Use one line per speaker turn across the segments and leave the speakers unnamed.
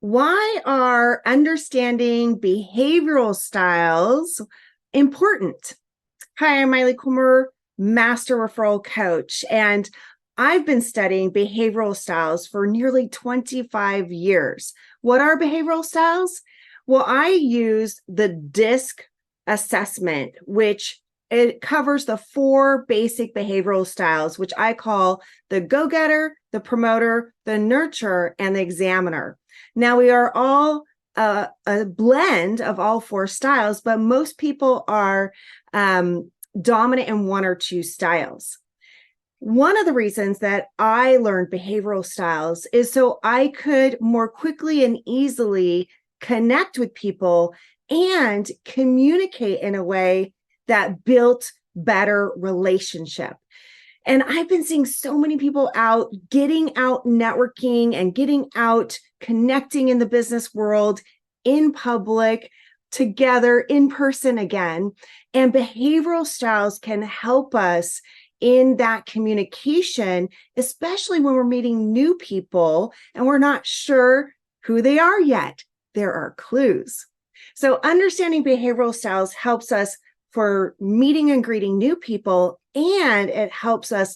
Why are understanding behavioral styles important? Hi, I'm Maile Collmer, Master Referral Coach, and I've been studying behavioral styles for nearly 25 years. What are behavioral styles? Well, I use the DISC assessment, which it covers the four basic behavioral styles, which I call the go-getter, the promoter, the nurturer, and the examiner. Now, we are all a blend of all four styles, but most people are dominant in one or two styles. One of the reasons that I learned behavioral styles is so I could more quickly and easily connect with people and communicate in a way that built better relationship. And I've been seeing so many people out getting out networking and getting out connecting in the business world, in public, together, in person again. And behavioral styles can help us in that communication, especially when we're meeting new people and we're not sure who they are yet. There are clues. So understanding behavioral styles helps us for meeting and greeting new people, and it helps us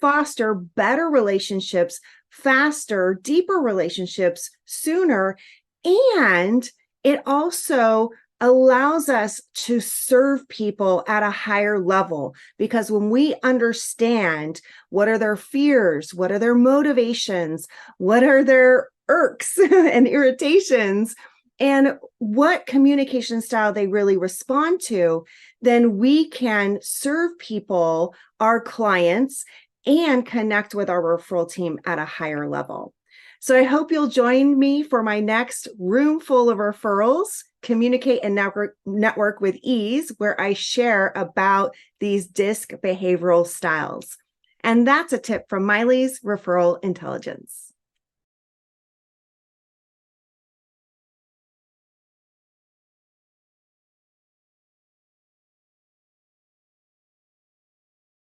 foster better relationships faster, deeper relationships sooner, and it also allows us to serve people at a higher level, because when we understand what are their fears, what are their motivations, what are their irks and irritations, and what communication style they really respond to, then we can serve people, our clients, and connect with our referral team at a higher level. So I hope you'll join me for my next Room Full of Referrals, Communicate and Network with Ease, where I share about these DISC behavioral styles. And that's a tip from Maile's Referral Intelligence.